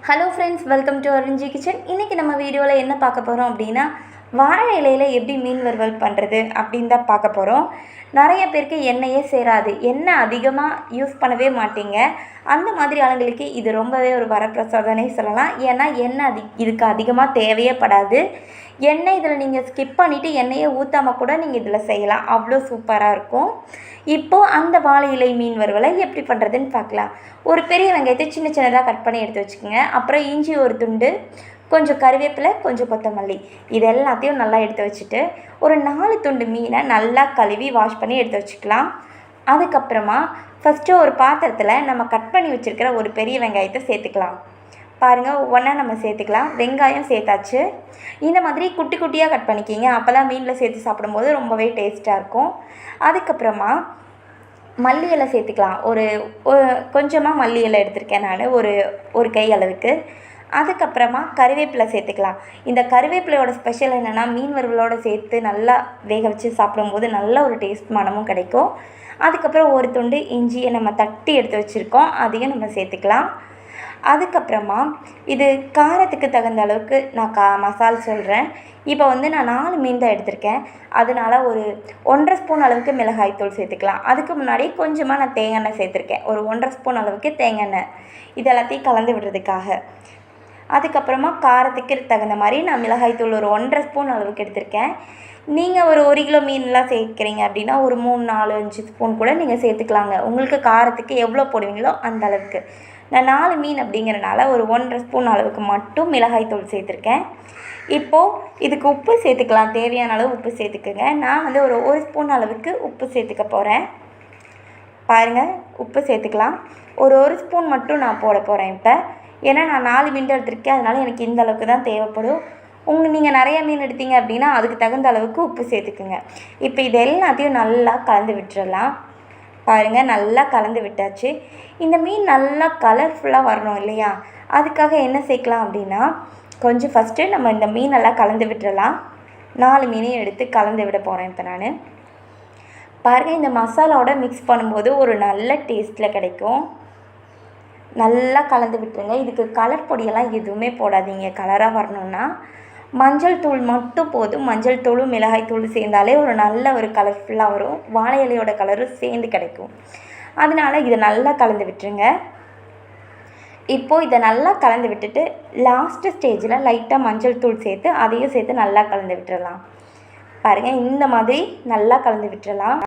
Hello friends, welcome to Arunji kitchen. இன்றைக்கி நம்ம வீடியோவில் என்ன பார்க்க போகிறோம் அப்படின்னா, வாழை இலையில் எப்படி மீன் வறுவல் பண்ணுறது அப்படின்னு தான் பார்க்க போகிறோம். நிறைய பேருக்கு எண்ணெயே சேராது, எண்ணெய் அதிகமாக யூஸ் பண்ணவே மாட்டீங்க. அந்த மாதிரி ஆளுங்களுக்கு இது ரொம்பவே ஒரு வரப்பிரசாதனே சொல்லலாம். ஏன்னா எண்ணெய் இதுக்கு அதிகமாக தேவையே படாது. எண்ணெய் இதில் நீங்கள் ஸ்கிப் பண்ணிவிட்டு எண்ணெயை ஊற்றாமல் கூட நீங்கள் இதில் செய்யலாம், அவ்வளோ சூப்பராக இருக்கும். இப்போது அந்த வாழை இலை மீன் வறுவலை எப்படி பண்ணுறதுன்னு பார்க்கலாம். ஒரு பெரிய வெங்காயத்தை சின்ன சின்னதாக கட் பண்ணி எடுத்து வச்சுக்கோங்க. அப்புறம் இஞ்சி ஒரு துண்டு, கொஞ்சம் கருவேப்பிலை, கொஞ்சம் கொத்தமல்லி, இது எல்லாத்தையும் நல்லா எடுத்து வச்சுட்டு ஒரு 4 துண்டு மீனை நல்லா கழுவி வாஷ் பண்ணி எடுத்து வச்சுக்கலாம். அதுக்கப்புறமா ஃபஸ்ட்டு ஒரு பாத்திரத்தில் நம்ம கட் பண்ணி வச்சுருக்கிற ஒரு பெரிய வெங்காயத்தை சேர்த்துக்கலாம். பாருங்கள், ஒவ்வொன்றா நம்ம சேர்த்துக்கலாம். வெங்காயம் சேர்த்தாச்சு. இந்த மாதிரி குட்டி குட்டியாக கட் பண்ணிக்கிங்க, அப்போ தான் மீனில் சேர்த்து சாப்பிடும்போது ரொம்பவே டேஸ்ட்டாக இருக்கும். அதுக்கப்புறமா மல்லி இலை சேர்த்துக்கலாம். ஒரு கொஞ்சமாக மல்லி இலை எடுத்திருக்கேன் நான், ஒரு கை அளவுக்கு. அதுக்கப்புறமா கருவேப்பிலை சேர்த்துக்கலாம். இந்த கருவேப்பிலையோட ஸ்பெஷல் என்னென்னா, மீன் வறுவலோடு சேர்த்து நல்லா வேக வச்சு சாப்பிடும்போது நல்ல ஒரு டேஸ்ட் மனமும் கிடைக்கும். அதுக்கப்புறம் ஒரு துண்டு இஞ்சியை நம்ம தட்டி எடுத்து வச்சுருக்கோம், அதையும் நம்ம சேர்த்துக்கலாம். அதுக்கப்புறமா இது காரத்துக்கு தகுந்த அளவுக்கு நான் மசால் சொல்கிறேன். இப்போ நான் 4 மீன் தான் எடுத்திருக்கேன், அதனால் ஒரு 1.5 ஸ்பூன் அளவுக்கு மிளகாய்த்தூள் சேர்த்துக்கலாம். அதுக்கு முன்னாடி கொஞ்சமாக நான் தேங்காய் எண்ணெய் சேர்த்துருக்கேன், ஒரு 1.5 ஸ்பூன் அளவுக்கு தேங்காய் எண்ணெய், இது எல்லாத்தையும் கலந்து விடுறதுக்காக. அதுக்கப்புறமா காரத்துக்கு தகுந்த மாதிரி நான் மிளகாய்த்தூள் ஒரு 1.5 ஸ்பூன் அளவுக்கு எடுத்திருக்கேன். நீங்கள் ஒரு 1 கிலோ மீன்லாம் சேர்க்குறீங்க அப்படின்னா ஒரு 3, 4, 5 ஸ்பூன் கூட நீங்கள் சேர்த்துக்கலாங்க. உங்களுக்கு காரத்துக்கு எவ்வளோ போடுவீங்களோ அந்த அளவுக்கு. நான் 4 மீன் அப்படிங்கிறனால ஒரு 1.5 ஸ்பூன் அளவுக்கு மட்டும் மிளகாய்த்தூள் சேர்த்துருக்கேன். இப்போது இதுக்கு உப்பு சேர்த்துக்கலாம், தேவையான அளவு உப்பு சேர்த்துக்குங்க. நான் ஒரு ஸ்பூன் அளவுக்கு உப்பு சேர்த்துக்க போகிறேன். பாருங்கள், உப்பு சேர்த்துக்கலாம். ஒரு ஸ்பூன் மட்டும் நான் போட போகிறேன் இப்போ, ஏன்னா நான் 4 மீன் எடுத்திருக்கேன், அதனால் எனக்கு இந்த அளவுக்கு தான் தேவைப்படும். நீங்கள் நிறைய மீன் எடுத்தீங்க அப்படின்னா அதுக்கு தகுந்த அளவுக்கு உப்பு சேர்த்துக்குங்க. இப்போ இது எல்லாத்தையும் நல்லா கலந்து விட்டுறலாம். பாருங்கள், நல்லா கலந்து விட்டாச்சு. இந்த மீன் நல்லா கலர்ஃபுல்லாக வரணும் இல்லையா, அதுக்காக என்ன சேர்க்கலாம் அப்படின்னா, கொஞ்சம் ஃபஸ்ட்டு நம்ம இந்த மீனெல்லாம் கலந்து விட்டுறலாம். 4 மீனையும் எடுத்து கலந்து விட போகிறேன் இப்போ நான். பாருங்கள், இந்த மசாலாவோட மிக்ஸ் பண்ணும்போது ஒரு நல்ல டேஸ்ட்டில் கிடைக்கும். நல்லா கலந்து விட்டுருங்க. இதுக்கு கலர் பொடியெல்லாம் எதுவுமே போடாதீங்க. கலராக வரணுன்னா மஞ்சள் தூள் மட்டும் போதும். மஞ்சள் தூளும் மிளகாய் தூளும் சேர்ந்தாலே ஒரு நல்ல ஒரு கலர்ஃபுல்லாக வரும். வாழை இலையோட கலரும் சேர்ந்து கிடைக்கும். அதனால் இதை நல்லா கலந்து விட்டுருங்க. இப்போது இதை நல்லா கலந்து விட்டுட்டு லாஸ்ட்டு ஸ்டேஜில் லைட்டாக மஞ்சள் தூள் சேர்த்து அதையும் சேர்த்து நல்லா கலந்து விட்டுறலாம். பாருங்கள், இந்த மாதிரி நல்லா கலந்து விட்டுறலாம்.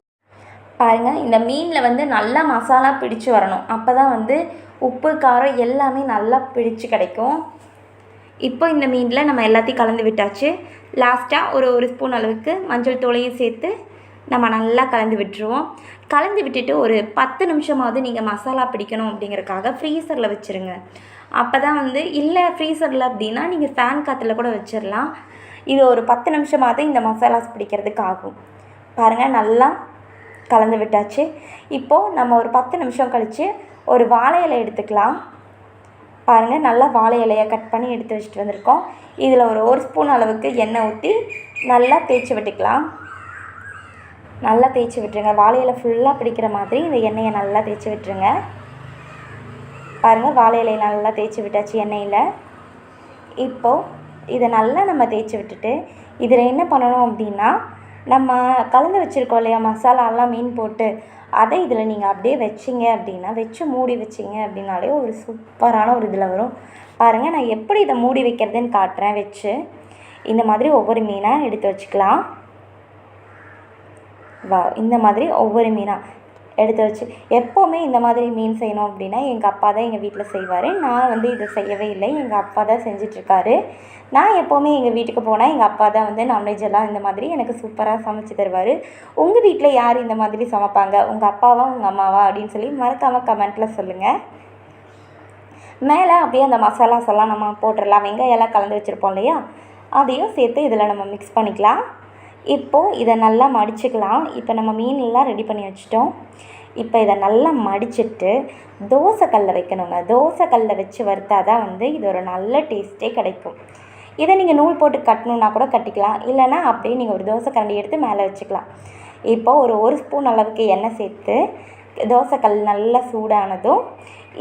பாருங்கள், இந்த மீனில் நல்லா மசாலா பிடிச்சு வரணும், அப்போ தான் உப்பு காரம் எல்லாமே நல்லா பிடிச்சு கிடைக்கும். இப்போ இந்த மீனில் நம்ம எல்லாத்தையும் கலந்து விட்டாச்சு. லாஸ்ட்டாக ஒரு ஸ்பூன் அளவுக்கு மஞ்சள் தூளையும் சேர்த்து நம்ம நல்லா கலந்து விட்டுருவோம். கலந்து விட்டுட்டு ஒரு 10 நிமிஷமாவது நீங்கள் மசாலா பிடிக்கணும் அப்படிங்கிறதுக்காக ஃப்ரீசரில் வச்சுருங்க. அப்போ தான் இல்லை ஃப்ரீசரில் அப்படின்னா நீங்கள் ஃபேன் காற்றுல கூட வச்சிடலாம். இது ஒரு 10 நிமிஷமாவது இந்த மசாலாஸ் பிடிக்கிறதுக்கு ஆகும். பாருங்கள், நல்லா கலந்து விட்டாச்சு. இப்போது நம்ம ஒரு 10 நிமிஷம் கழித்து ஒரு வாழை இலை எடுத்துக்கலாம். பாருங்கள், நல்லா வாழை இலையை கட் பண்ணி எடுத்து வச்சுட்டு வந்திருக்கோம். இதில் ஒரு ஸ்பூன் அளவுக்கு எண்ணெய் ஊற்றி நல்லா தேய்ச்சி விட்டுக்கலாம். நல்லா தேய்ச்சி விட்டுருங்க. வாழை இலை ஃபுல்லாக பிடிக்கிற மாதிரி இந்த எண்ணெயை நல்லா தேய்ச்சி விட்டுருங்க. பாருங்கள், வாழை இலையை நல்லா தேய்ச்சி விட்டாச்சு எண்ணெயில். இப்போது இதை நல்லா நம்ம தேய்ச்சி விட்டுட்டு இதில் என்ன பண்ணணும் அப்படின்னா, நம்ம கலந்து வச்சுருக்கோம் இல்லையா மசாலாலாம் மீன் போட்டு, அதை இதில் நீங்கள் அப்படியே வச்சிங்க அப்படின்னா, வச்சு மூடி வச்சிங்க அப்படின்னாலே ஒரு சூப்பரான ஒரு இதில் வரும். பாருங்கள், நான் எப்படி இதை மூடி வைக்கிறதுன்னு காட்டுறேன். வச்சு இந்த மாதிரி ஒவ்வொரு மீனாக எடுத்து வச்சுக்கலாம். இந்த மாதிரி ஒவ்வொரு மீனாக எடுத்து வச்சு, எப்போவுமே இந்த மாதிரி மீன் செய்யணும் அப்படின்னா எங்கள் அப்பா தான் எங்கள் வீட்டில் செய்வார். நான் இதை செய்யவே இல்லை, எங்கள் அப்பா தான் செஞ்சிட்ருக்காரு. நான் எப்போவுமே எங்கள் வீட்டுக்கு போனால் எங்கள் அப்பா தான் நான்வெஜ் எல்லாம் இந்த மாதிரி எனக்கு சூப்பராக சமைச்சு தருவார். உங்கள் வீட்டில் யார் இந்த மாதிரி சமைப்பாங்க, உங்கள் அப்பாவா உங்கள் அம்மாவா அப்படின்னு சொல்லி மறக்காமல் கமெண்ட்டில் சொல்லுங்கள். மேலே அப்படியே அந்த மசாலாஸ் எல்லாம் நம்ம போட்டுடலாம். வெங்காயெல்லாம் கலந்து வச்சுருப்போம் இல்லையா, அதையும் சேர்த்து இதில் நம்ம மிக்ஸ் பண்ணிக்கலாம். இப்போது இதை நல்லா மடிச்சுக்கலாம். இப்போ நம்ம மீனெல்லாம் ரெடி பண்ணி வச்சிட்டோம். இப்போ இதை நல்லா மடிச்சுட்டு தோசைக்கல்ல வைக்கணுங்க. தோசைக்கல்ல வச்சு வறுத்தா தான் இது ஒரு நல்ல டேஸ்ட்டே கிடைக்கும். இதை நீங்கள் நூல் போட்டு கட்டணுன்னா கூட கட்டிக்கலாம், இல்லைனா அப்படியே நீங்கள் ஒரு தோசை கரண்டி எடுத்து மேலே வச்சுக்கலாம். இப்போது ஒரு ஸ்பூன் அளவுக்கு எண்ணெய் சேர்த்து தோசைக்கல் நல்லா சூடானதும்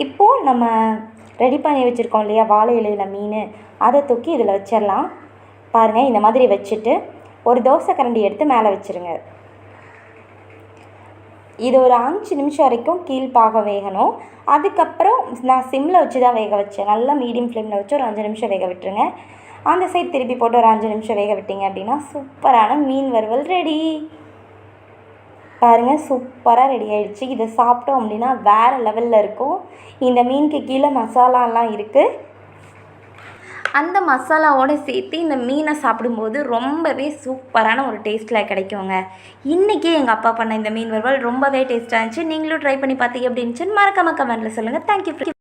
இப்போது நம்ம ரெடி பண்ணி வச்சுருக்கோம் இல்லையா வாழை இலையில் மீன், அதை தூக்கி இதில் வச்சிடலாம். பாருங்கள், இந்த மாதிரி வச்சுட்டு ஒரு தோசை கரண்டி எடுத்து மேலே வச்சுருங்க. இது ஒரு 5 நிமிஷம் வரைக்கும் கீழ்ப்பாக வேகணும். அதுக்கப்புறம் நான் சிம்மில் வச்சு தான் வேக வச்சேன். நல்லா மீடியம் ஃப்ளேமில் வச்சு ஒரு 5 நிமிஷம் வேக விட்டுருங்க. அந்த சைடு திருப்பி போட்டு ஒரு 5 நிமிஷம் வேக விட்டிங்க அப்படின்னா சூப்பரான மீன் வறுவல் ரெடி. பாருங்கள், சூப்பராக ரெடி ஆகிடுச்சு. இதை சாப்பிட்டோம் அப்படின்னா வேறு லெவலில் இருக்கும். இந்த மீனுக்கு கீழே மசாலாலாம் இருக்குது. அந்த மசாலாவோடு சேர்த்து இந்த மீனை சாப்பிடும்போது ரொம்பவே சூப்பரான ஒரு டேஸ்ட்டில் கிடைக்குங்க. இன்றைக்கி எங்கள் அப்பா பண்ண இந்த மீன் வறுவல் ரொம்பவே டேஸ்ட்டாக இருந்துச்சு. நீங்களும் ட்ரை பண்ணி பார்த்து எப்படி இருந்துச்சுன்னு மறக்காம கமெண்ட்டில் சொல்லுங்கள். தேங்க்யூ.